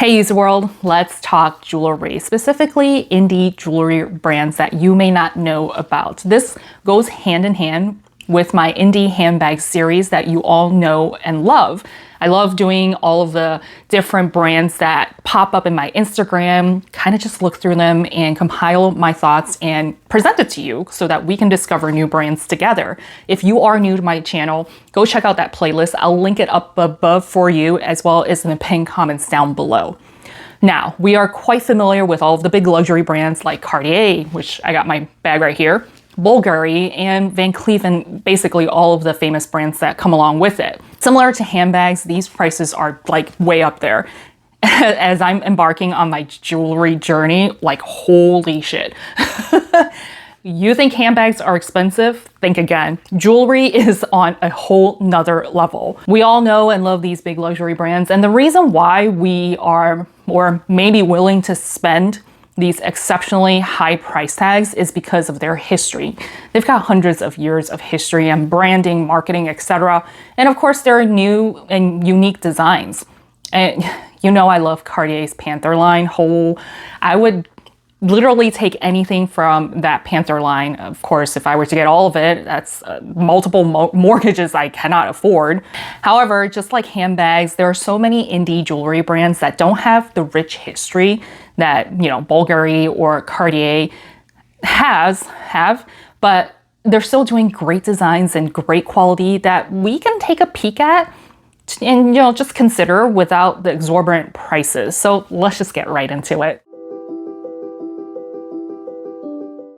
Hey Easy World, let's talk jewelry, specifically indie jewelry brands that you may not know about. This goes hand in hand with my indie handbag series that you all know and love. I love doing all of the different brands that pop up in my Instagram, kind of just look through them and compile my thoughts and present it to you so that we can discover new brands together. If you are new to my channel, go check out that playlist. I'll link it up above for you as well as in the pinned comments down below. Now, we are quite familiar with all of the big luxury brands like Cartier, which I got my bag right here, Bvlgari, and Van Cleef, and basically all of the famous brands that come along with it. Similar to handbags, these prices are like way up there. As I'm embarking on my jewelry journey, like holy shit. You think handbags are expensive? Think again. Jewelry is on a whole nother level. We all know and love these big luxury brands, and the reason why we are or maybe willing to spend these exceptionally high price tags is because of their history. They've got hundreds of years of history and branding, marketing, etc. And of course, there are new and unique designs. And you know I love Cartier's Panther line. I would literally take anything from that Panther line. Of course, if I were to get all of it, that's multiple mortgages I cannot afford. However, just like handbags, there are so many indie jewelry brands that don't have the rich history that, you know, Bvlgari or Cartier have, but they're still doing great designs and great quality that we can take a peek at and, you know, just consider without the exorbitant prices. So let's just get right into it.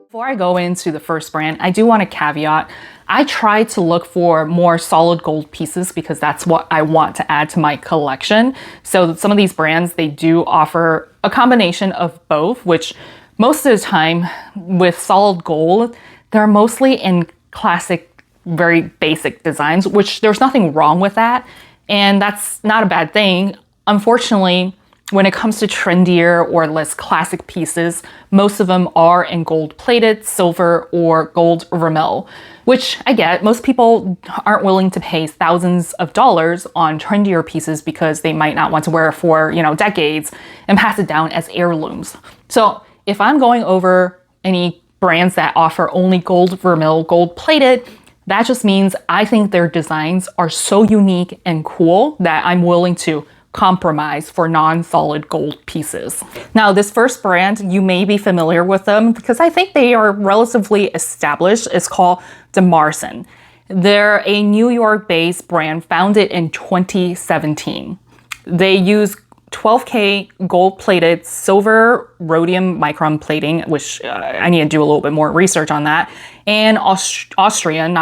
Before I go into the first brand, I do want to caveat, I try to look for more solid gold pieces because that's what I want to add to my collection. So some of these brands, they do offer a combination of both, which most of the time with solid gold, they're mostly in classic, very basic designs, which there's nothing wrong with that. And that's not a bad thing. Unfortunately, when it comes to trendier or less classic pieces, most of them are in gold-plated, silver, or gold vermeil, which I get. Most people aren't willing to pay thousands of dollars on trendier pieces because they might not want to wear it for, you know, decades and pass it down as heirlooms. So if I'm going over any brands that offer only gold vermeil, gold-plated, that just means I think their designs are so unique and cool that I'm willing to compromise for non-solid gold pieces. Now, this first brand, you may be familiar with them because I think they are relatively established. It's called Demarson. They're a New York-based brand founded in 2017. They use 12K gold-plated silver rhodium micron plating, which I need to do a little bit more research on that, and Austrian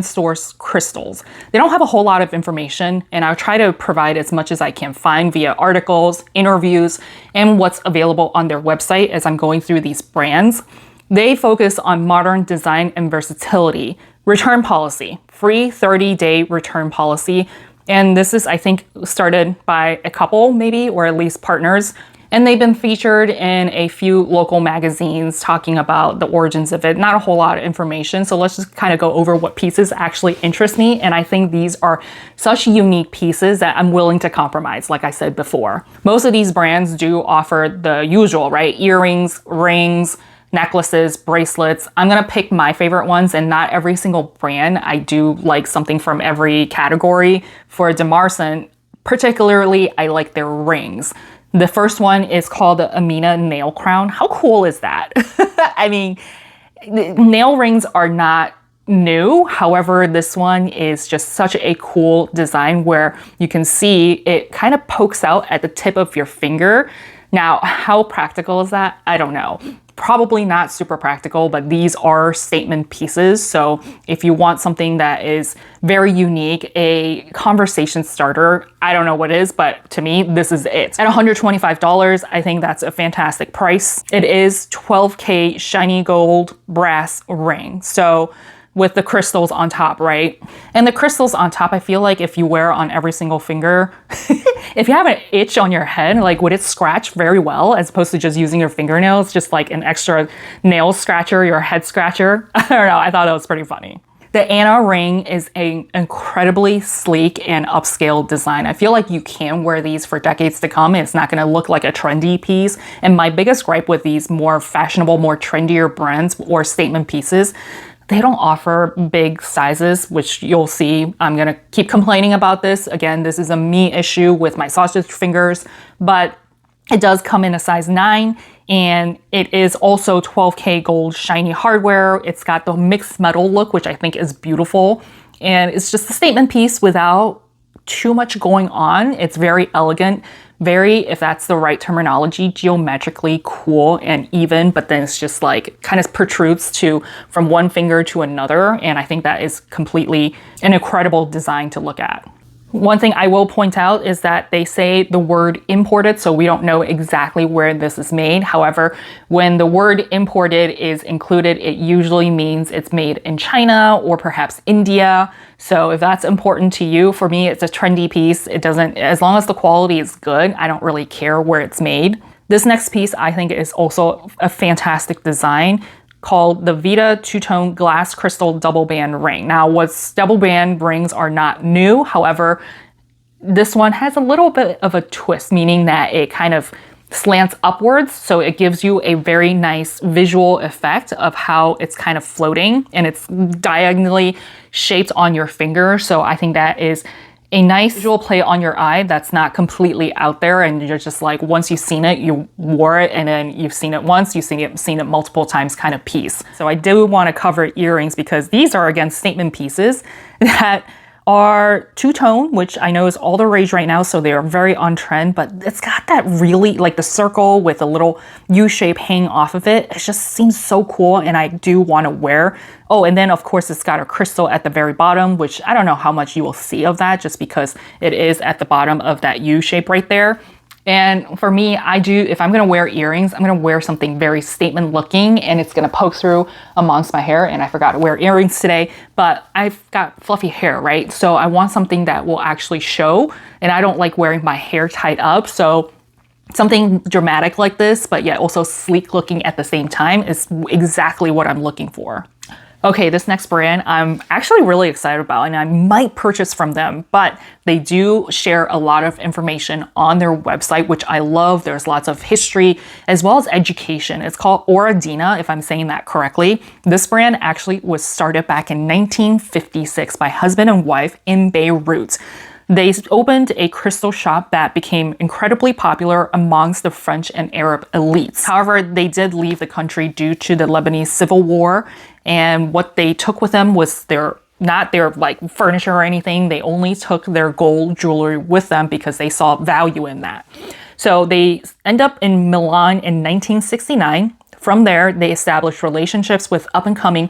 source crystals. They don't have a whole lot of information, and I'll try to provide as much as I can find via articles, interviews, and what's available on their website as I'm going through these brands. They focus on modern design and versatility, return policy, free 30-day return policy. And this is, I think, started by a couple maybe, or at least partners. And they've been featured in a few local magazines talking about the origins of it. Not a whole lot of information. So let's just kind of go over what pieces actually interest me. And I think these are such unique pieces that I'm willing to compromise, like I said before. Most of these brands do offer the usual, right? Earrings, rings, necklaces, bracelets. I'm gonna pick my favorite ones, and not every single brand. I do like something from every category. For Demarson, particularly, I like their rings. The first one is called the Amina nail crown. How cool is that? I mean, nail rings are not new. However, this one is just such a cool design where you can see it kind of pokes out at the tip of your finger. Now, how practical is that? I don't know. Probably not super practical, but these are statement pieces. So if you want something that is very unique, a conversation starter, I don't know what it is, but to me, this is it. At $125, I think that's a fantastic price. It is 12K shiny gold brass ring. So with the crystals on top, right? And the crystals on top, I feel like if you wear on every single finger, if you have an itch on your head, like would it scratch very well as opposed to just using your fingernails, just like an extra nail scratcher, your head scratcher? I don't know, I thought that was pretty funny. The Anna ring is an incredibly sleek and upscale design. I feel like you can wear these for decades to come. It's not going to look like a trendy piece. And my biggest gripe with these more fashionable, more trendier brands or statement pieces, they don't offer big sizes, which you'll see. I'm going to keep complaining about this. Again, this is a me issue with my sausage fingers, but it does come in a size 9, and it is also 12K gold shiny hardware. It's got the mixed metal look, which I think is beautiful. And it's just a statement piece without too much going on. It's very elegant, very, if that's the right terminology, geometrically cool and even, but then it's just like kind of protrudes from one finger to another. And I think that is completely an incredible design to look at. One thing I will point out is that they say the word imported, so we don't know exactly where this is made. However, when the word imported is included, it usually means it's made in China or perhaps India. So if that's important to you, for me, it's a trendy piece. It doesn't, as long as the quality is good, I don't really care where it's made. This next piece I think is also a fantastic design, called the Vita two-tone glass crystal double band ring. Now, what's double band rings are not new. However, this one has a little bit of a twist, meaning that it kind of slants upwards. So it gives you a very nice visual effect of how it's kind of floating, and it's diagonally shaped on your finger. So I think that is a nice visual play on your eye that's not completely out there, and you're just like, once you've seen it, you wore it, and then you've seen it once, you've seen it multiple times kind of piece. So I do want to cover earrings because these are, again, statement pieces that are two-tone, which I know is all the rage right now, so they are very on trend, but it's got that really, like the circle with a little U-shape hanging off of it. It just seems so cool, and I do want to wear. Oh, and then of course it's got a crystal at the very bottom, which I don't know how much you will see of that just because it is at the bottom of that U-shape right there. And for me, if I'm gonna wear earrings, I'm gonna wear something very statement looking, and it's gonna poke through amongst my hair. And I forgot to wear earrings today, but I've got fluffy hair, right? So I want something that will actually show, and I don't like wearing my hair tied up. So something dramatic like this, but yet also sleek looking at the same time is exactly what I'm looking for. Okay, this next brand I'm actually really excited about, and I might purchase from them, but they do share a lot of information on their website, which I love. There's lots of history as well as education. It's called Oradina, if I'm saying that correctly. This brand actually was started back in 1956 by husband and wife in Beirut. They opened a crystal shop that became incredibly popular amongst the French and Arab elites. However, they did leave the country due to the Lebanese civil war, and what they took with them was not their like furniture or anything. They only took their gold jewelry with them because they saw value in that. So they end up in Milan in 1969. From there, they established relationships with up-and-coming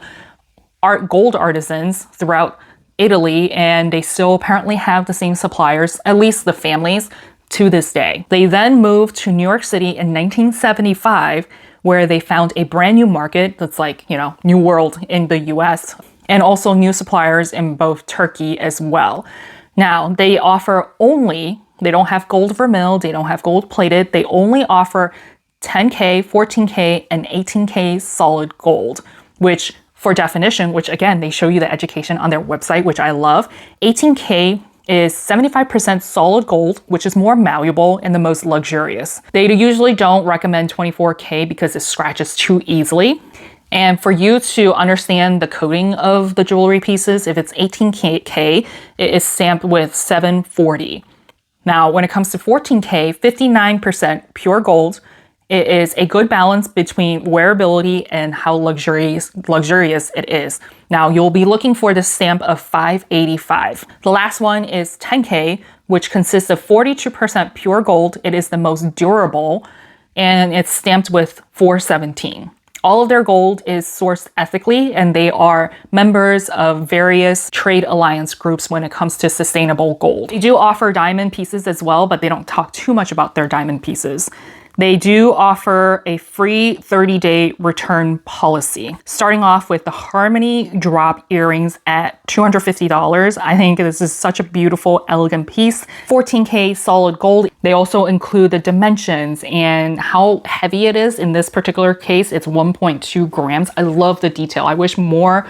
gold artisans throughout Italy, and they still apparently have the same suppliers, at least the families, to this day. They then moved to New York City in 1975, where they found a brand new market that's like, new world in the US, and also new suppliers in both Turkey as well. Now, they don't have gold vermil, they don't have gold plated, they only offer 10K, 14K, and 18K solid gold, which for definition, which again, they show you the education on their website, which I love. 18K is 75% solid gold, which is more malleable and the most luxurious. They usually don't recommend 24K because it scratches too easily. And for you to understand the coding of the jewelry pieces, if it's 18K, it is stamped with 740. Now, when it comes to 14K, 59% pure gold. It is a good balance between wearability and how luxurious it is. Now, you'll be looking for the stamp of 585. The last one is 10K, which consists of 42% pure gold. It is the most durable, and it's stamped with 417. All of their gold is sourced ethically, and they are members of various trade alliance groups when it comes to sustainable gold. They do offer diamond pieces as well, but they don't talk too much about their diamond pieces. They do offer a free 30-day return policy. Starting off with the Harmony drop earrings at $250. I think this is such a beautiful, elegant piece. 14K solid gold. They also include the dimensions and how heavy it is. In this particular case, it's 1.2 grams. I love the detail. I wish more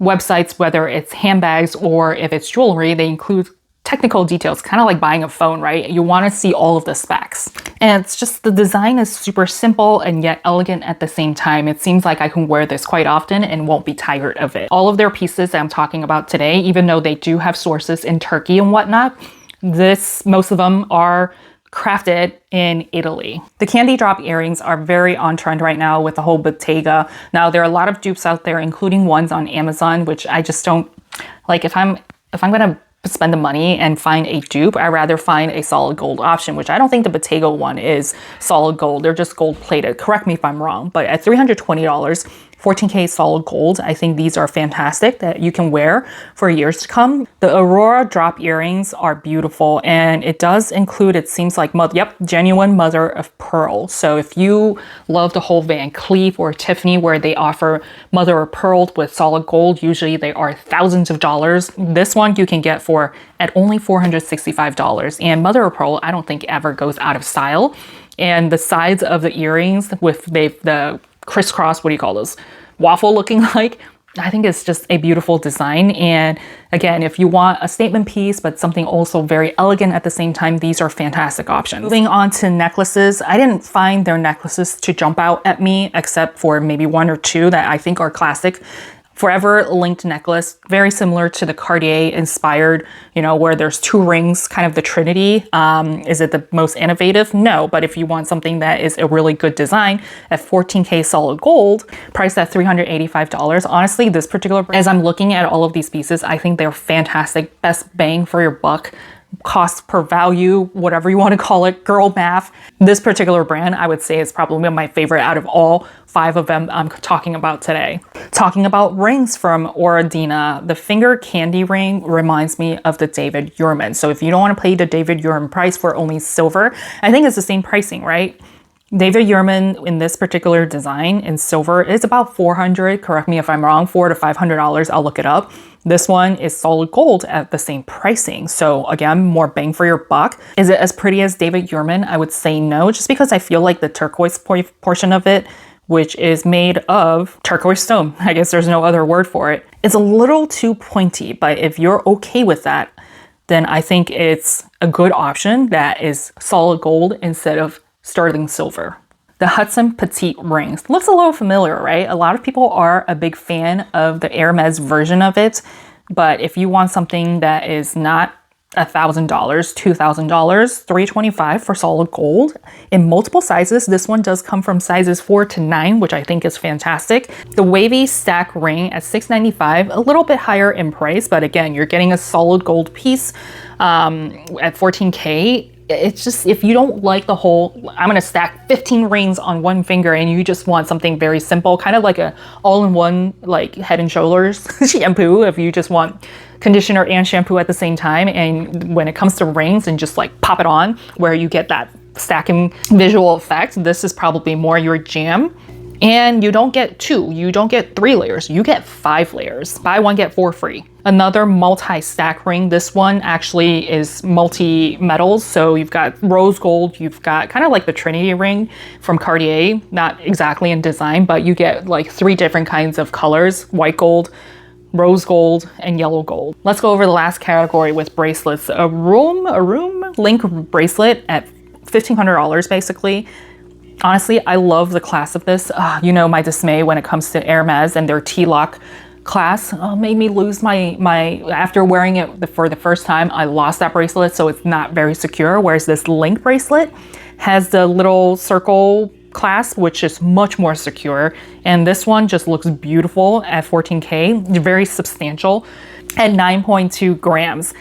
websites, whether it's handbags or if it's jewelry, they include technical details, kind of like buying a phone, right? You want to see all of the specs. And it's just the design is super simple and yet elegant at the same time. It seems like I can wear this quite often and won't be tired of it. All of their pieces that I'm talking about today, even though they do have sources in Turkey and whatnot, most of them are crafted in Italy. The candy drop earrings are very on trend right now with the whole Bottega. Now there are a lot of dupes out there, including ones on Amazon, which I just don't like. If I'm gonna spend the money and find a dupe, I'd rather find a solid gold option, which I don't think the Bottega one is solid gold. They're just gold plated. Correct me if I'm wrong, but at $320, 14K solid gold, I think these are fantastic that you can wear for years to come. The Aurora drop earrings are beautiful, and it does include, it seems like, genuine mother of pearl. So if you love the whole Van Cleef or Tiffany where they offer mother of pearl with solid gold, usually they are thousands of dollars. This one you can get for at only $465. And mother of pearl, I don't think ever goes out of style. And the sides of the earrings with the crisscross, what do you call those? Waffle looking like. I think it's just a beautiful design. And again, if you want a statement piece, but something also very elegant at the same time, these are fantastic options. Moving on to necklaces, I didn't find their necklaces to jump out at me, except for maybe one or two that I think are classic. Forever linked necklace, very similar to the Cartier inspired, where there's two rings, kind of the Trinity. Is it the most innovative? No, but if you want something that is a really good design at 14K solid gold, priced at $385. Honestly, this particular, as I'm looking at all of these pieces, I think they're fantastic. Best bang for your buck. Cost per value, whatever you want to call it, girl math. This particular brand, I would say, is probably my favorite out of all 5 of them I'm talking about today. Talking about rings from Oradina, the finger candy ring reminds me of the David Yurman. So if you don't want to pay the David Yurman price for only silver, I think it's the same pricing, right? David Yurman in this particular design in silver is about $400, correct me if I'm wrong, $400 to $500, I'll look it up. This one is solid gold at the same pricing. So again, more bang for your buck. Is it as pretty as David Yurman? I would say no, just because I feel like the turquoise portion of it, which is made of turquoise stone, I guess there's no other word for it, is a little too pointy. But if you're okay with that, then I think it's a good option that is solid gold instead of sterling silver. The Hudson Petite rings. Looks a little familiar, right? A lot of people are a big fan of the Hermes version of it, but if you want something that is not $1,000, $2,000, $325 for solid gold in multiple sizes. This one does come from sizes 4 to 9, which I think is fantastic. The wavy stack ring at $695, a little bit higher in price, but again, you're getting a solid gold piece at 14K. It's just, if you don't like the whole, I'm gonna stack 15 rings on one finger and you just want something very simple, kind of like a all-in-one like Head and Shoulders shampoo, if you just want conditioner and shampoo at the same time, and when it comes to rings and just like pop it on where you get that stacking visual effect, this is probably more your jam. And you don't get 2, you don't get 3 layers, you get 5 layers. Buy one, get 4 free. Another multi-stack ring. This one actually is multi-metals. So you've got rose gold, you've got kind of like the Trinity ring from Cartier, not exactly in design, but you get like 3 different kinds of colors: white gold, rose gold, and yellow gold. Let's go over the last category with bracelets. A room link bracelet at $1,500 basically. Honestly, I love the class of this. You know my dismay when it comes to Hermes and their T-lock class made me lose my after wearing it for the first time, I lost that bracelet, so it's not very secure. Whereas this link bracelet has the little circle clasp, which is much more secure. And this one just looks beautiful at 14K, very substantial at 9.2 grams.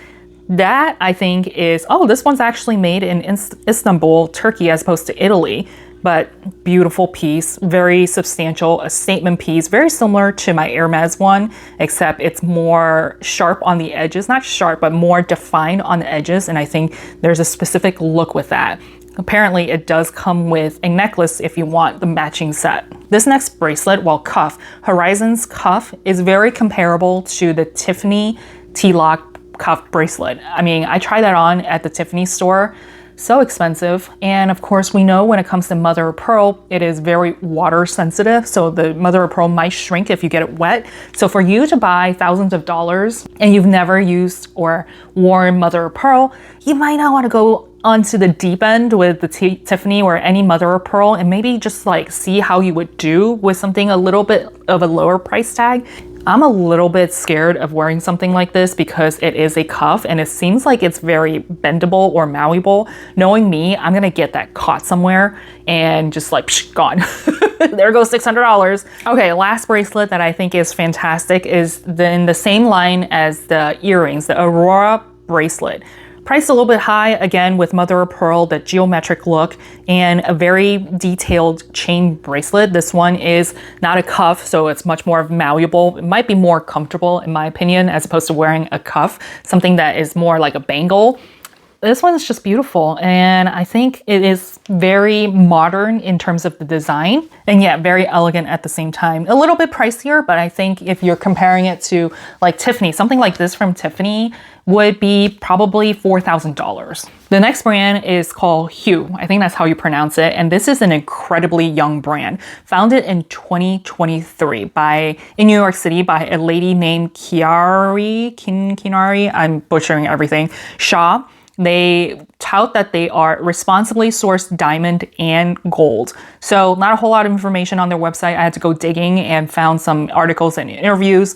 That I think is, this one's actually made in Istanbul, Turkey, as opposed to Italy. But beautiful piece, very substantial, a statement piece, very similar to my Hermes one, except it's more sharp on the edges, not sharp, but more defined on the edges. And I think there's a specific look with that. Apparently it does come with a necklace if you want the matching set. This next bracelet, cuff, Horizon's cuff is very comparable to the Tiffany T-lock cuff bracelet. I mean, I tried that on at the Tiffany store. so expensive. And of course, we know when it comes to mother of pearl, it is very water sensitive. So the mother of pearl might shrink if you get it wet. So for you to buy thousands of dollars and you've never used or worn mother of pearl, you might not want to go onto the deep end with the Tiffany or any mother of pearl, and maybe just like see how you would do with something a little bit of a lower price tag. I'm a little bit scared of wearing something like this because it is a cuff and it seems like it's very bendable or malleable. Knowing me, I'm gonna get that caught somewhere and just like psh, gone. There goes $600. Okay, last bracelet that I think is fantastic is in the same line as the earrings, the Aurora bracelet. Priced a little bit high, again, with mother of pearl, the geometric look, and a very detailed chain bracelet. This one is not a cuff, so it's much more malleable. It might be more comfortable, in my opinion, as opposed to wearing a cuff, something that is more like a bangle. This one is just beautiful, and I think it is very modern in terms of the design, and yet very elegant at the same time. A little bit pricier, but I think if you're comparing it to like Tiffany, something like this from Tiffany would be probably $4,000. The next brand is called Hugh. I think that's how you pronounce it, and this is an incredibly young brand, founded in 2023 in New York City by a lady named Kinari, I'm butchering everything, Shaw. They tout that they are responsibly sourced diamond and gold. So not a whole lot of information on their website. I had to go digging and found some articles and interviews.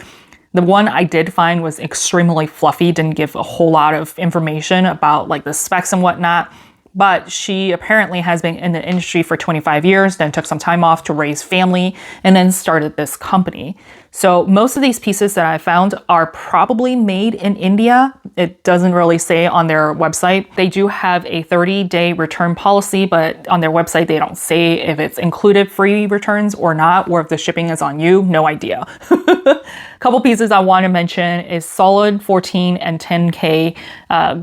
The one I did find was extremely fluffy, didn't give a whole lot of information about like the specs and whatnot. But she apparently has been in the industry for 25 years, then took some time off to raise family, and then started this company. So most of these pieces that I found are probably made in India. It doesn't really say on their website. They do have a 30-day return policy, but on their website, they don't say if it's included free returns or not, or if the shipping is on you. No idea. Couple pieces I want to mention is solid 14 and 10K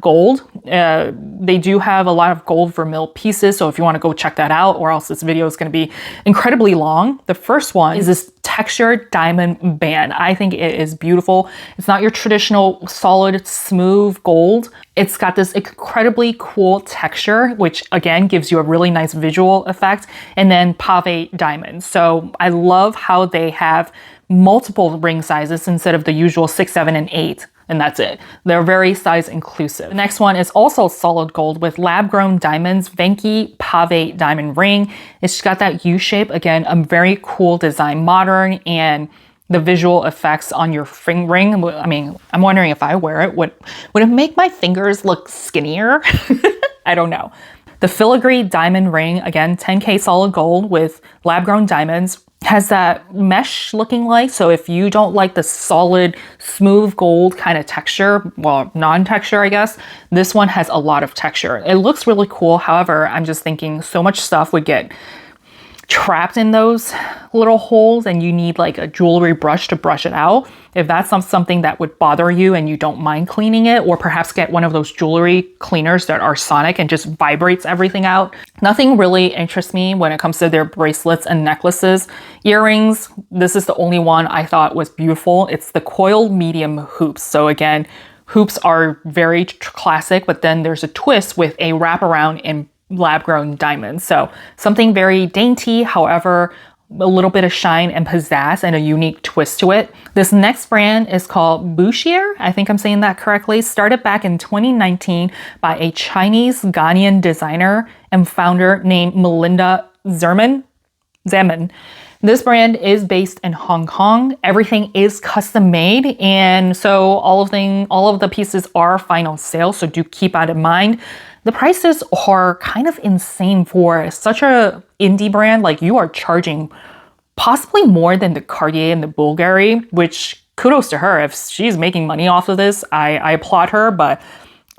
gold. They do have a lot of gold vermeil pieces, so if you want to go check that out, or else this video is going to be incredibly long. The first one is this textured diamond band. I think it is beautiful. It's not your traditional solid, smooth gold. It's got this incredibly cool texture, which again gives you a really nice visual effect, and then pave diamonds. So I love how they have multiple ring sizes instead of the usual 6, 7, and 8. And that's it. They're very size inclusive. The next one is also solid gold with lab-grown diamonds, Venki pave diamond ring. It's got that U shape. Again, a very cool design, modern, and the visual effects on your ring. I mean, I'm wondering if I wear it, would it make my fingers look skinnier? I don't know. The filigree diamond ring, again, 10K solid gold with lab-grown diamonds. Has that mesh looking like, so if you don't like the solid, smooth gold kind of texture, well, non-texture, I guess, this one has a lot of texture. It looks really cool. However, I'm just thinking so much stuff would get trapped in those little holes and you need like a jewelry brush to brush it out. If that's something that would bother you and you don't mind cleaning it, or perhaps get one of those jewelry cleaners that are sonic and just vibrates everything out. Nothing really interests me when it comes to their bracelets and necklaces. Earrings, this is the only one I thought was beautiful. It's the coiled medium hoops. So again, hoops are very classic, but then there's a twist with a wraparound in lab-grown diamonds. So something very dainty, however, a little bit of shine and pizzazz and a unique twist to it. This next brand is called Bushier. I think I'm saying that correctly. Started back in 2019 by a Chinese Ghanaian designer and founder named Melinda Zaman. This brand is based in Hong Kong. Everything is custom made, and so all of the pieces are final sale, so do keep that in mind. The prices are kind of insane for such a indie brand. Like, you are charging possibly more than the Cartier and the Bvlgari, which kudos to her. If she's making money off of this, I applaud her. But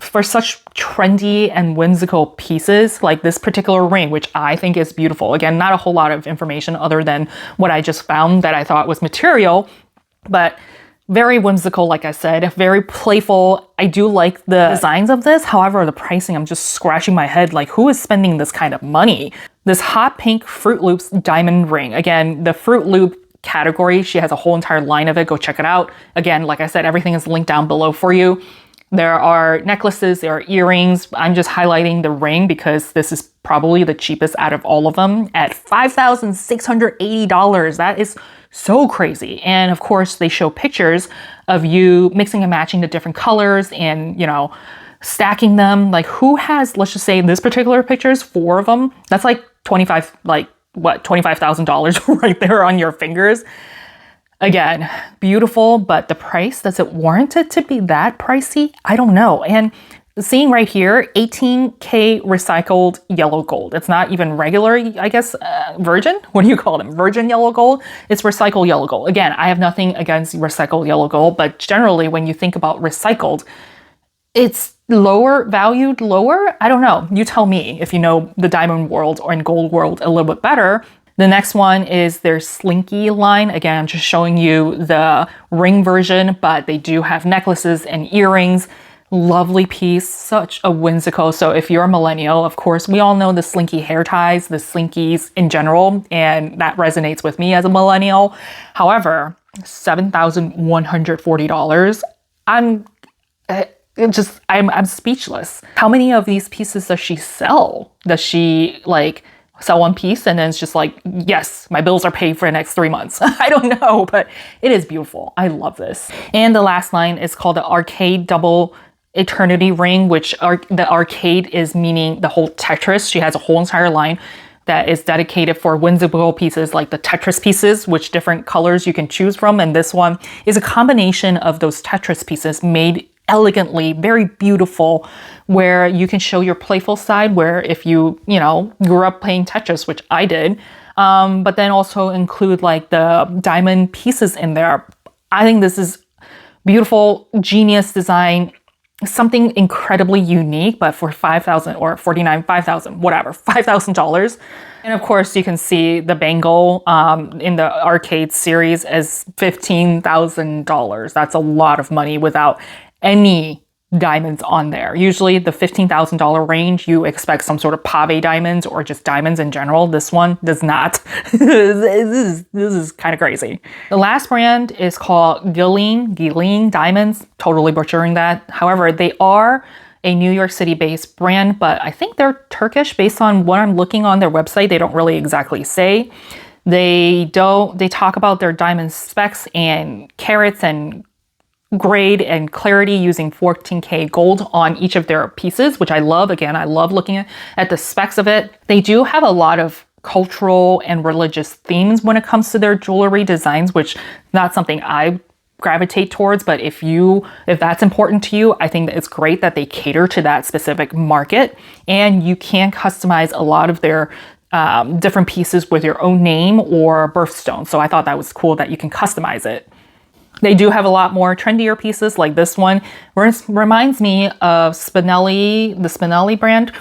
for such trendy and whimsical pieces, like this particular ring, which I think is beautiful. Again, not a whole lot of information other than what I just found that I thought was material, but very whimsical, like I said, very playful. I do like the designs of this. However, the pricing, I'm just scratching my head, like, who is spending this kind of money? This hot pink Fruit Loops diamond ring. Again, the Fruit Loop category, she has a whole entire line of it. Go check it out. Again, like I said, everything is linked down below for you. There are necklaces, there are earrings. I'm just highlighting the ring because this is probably the cheapest out of all of them at $5,680. That is so crazy. And of course, they show pictures of you mixing and matching the different colors and, you know, stacking them. Like who has, let's just say in this particular pictures, 4 of them. That's like $25,000 right there on your fingers. Again, beautiful, but the price, does it warrant it to be that pricey? I don't know. And seeing right here, 18K recycled yellow gold. It's not even regular, I guess, virgin? What do you call them? Virgin yellow gold? It's recycled yellow gold. Again, I have nothing against recycled yellow gold, but generally when you think about recycled, it's valued lower? I don't know. You tell me if you know the diamond world or in gold world a little bit better. The next one is their Slinky line. Again, I'm just showing you the ring version, but they do have necklaces and earrings. Lovely piece, such a whimsical. So if you're a millennial, of course, we all know the Slinky hair ties, the Slinkies in general, and that resonates with me as a millennial. However, $7,140. I'm speechless. How many of these pieces does she sell? Does she like sell one piece and then it's just like, yes, my bills are paid for the next 3 months? I don't know, but it is beautiful. I love this. And the last line is called the Arcade Double Eternity Ring, which the arcade is meaning the whole Tetris. She has a whole entire line that is dedicated for whimsical pieces like the Tetris pieces, which different colors you can choose from. And this one is a combination of those Tetris pieces made elegantly, very beautiful, where you can show your playful side, where if you grew up playing Tetris, which I did, but then also include like the diamond pieces in there. I think this is beautiful, genius design, something incredibly unique, but for $5,000 or $5,000, whatever, $5,000. And of course, you can see the bangle in the arcade series as $15,000. That's a lot of money without any diamonds on there. Usually the $15,000 range, you expect some sort of pave diamonds or just diamonds in general. This one does not. This is kind of crazy. The last brand is called Gilling Diamonds. Totally butchering that. However, they are a New York City based brand, but I think they're Turkish based on what I'm looking on their website. They don't really exactly say. They talk about their diamond specs and carats and grade and clarity using 14K gold on each of their pieces, which I love. Again, I love looking at the specs of it. They do have a lot of cultural and religious themes when it comes to their jewelry designs, which not something I gravitate towards, but if that's important to you, I think that it's great that they cater to that specific market, and you can customize a lot of their different pieces with your own name or birthstone. So I thought that was cool that you can customize it. They do have a lot more trendier pieces like this one. Reminds me of Spinelli, the Spinelli brand,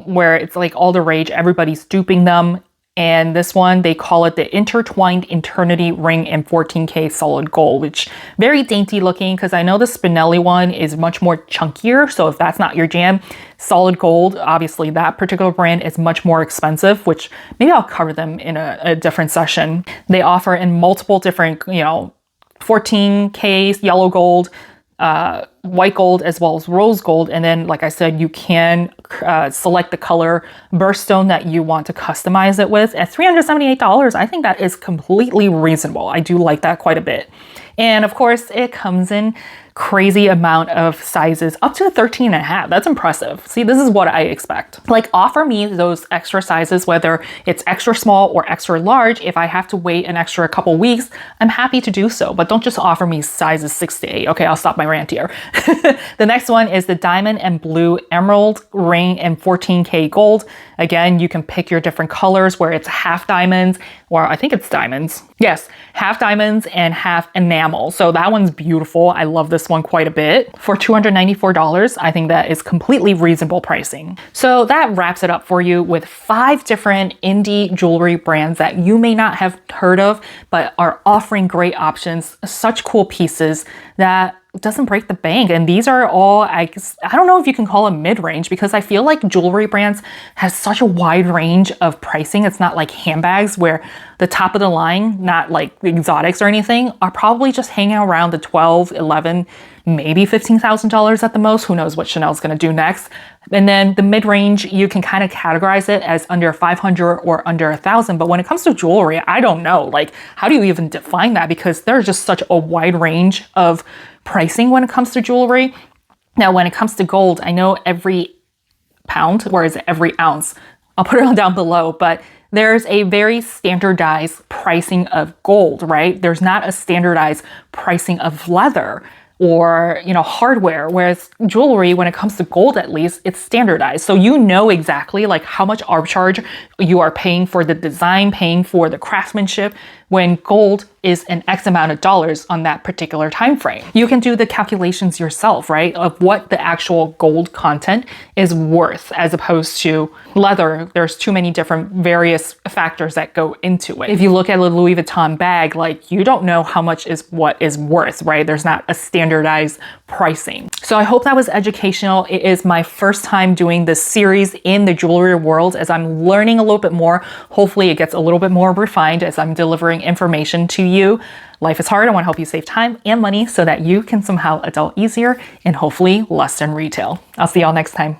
where it's like all the rage, everybody's duping them. And this one, they call it the Intertwined Eternity Ring in 14K solid gold, which very dainty looking, because I know the Spinelli one is much more chunkier. So if that's not your jam, solid gold, obviously that particular brand is much more expensive, which maybe I'll cover them in a different session. They offer in multiple different, 14K yellow gold, white gold, as well as rose gold. And then, like I said, you can select the color birthstone that you want to customize it with. At $378, I think that is completely reasonable. I do like that quite a bit. And of course, it comes in crazy amount of sizes, up to 13 and a half. That's impressive. See, this is what I expect. Like, offer me those extra sizes, whether it's extra small or extra large. If I have to wait an extra couple weeks, I'm happy to do so, but don't just offer me sizes 6 to 8. Okay, I'll stop my rant here. The next one is the Diamond and Blue Emerald Ring in 14K gold. Again, you can pick your different colors where it's half diamonds, or I think it's diamonds. Yes, half diamonds and half enamel. So that one's beautiful. I love this one quite a bit. For $294, I think that is completely reasonable pricing. So that wraps it up for you with 5 different indie jewelry brands that you may not have heard of, but are offering great options, such cool pieces that doesn't break the bank. And these are all, I don't know if you can call them mid-range, because I feel like jewelry brands have such a wide range of pricing. It's not like handbags where the top of the line, not like exotics or anything, are probably just hanging around the 12, 11, maybe $15,000 at the most. Who knows what Chanel's gonna do next. And then the mid-range, you can kind of categorize it as under 500 or under 1,000. But when it comes to jewelry, I don't know. Like, how do you even define that? Because there's just such a wide range of pricing when it comes to jewelry. Now, when it comes to gold, I know every pound, or is it every ounce? I'll put it down below, but there's a very standardized pricing of gold, right? There's not a standardized pricing of leather or, you know, hardware, whereas jewelry, when it comes to gold, at least, it's standardized. So you know exactly like how much arbitrage you are paying for the design, paying for the craftsmanship, when gold is an X amount of dollars on that particular time frame. You can do the calculations yourself, right, of what the actual gold content is worth, as opposed to leather. There's too many different various factors that go into it. If you look at a Louis Vuitton bag, like, you don't know how much is what is worth, right? There's not a standardized pricing. So I hope that was educational. It is my first time doing this series in the jewelry world. As I'm learning a little bit more, hopefully it gets a little bit more refined as I'm delivering information to you. Life is hard. I want to help you save time and money so that you can somehow adult easier and hopefully less in retail. I'll see y'all next time.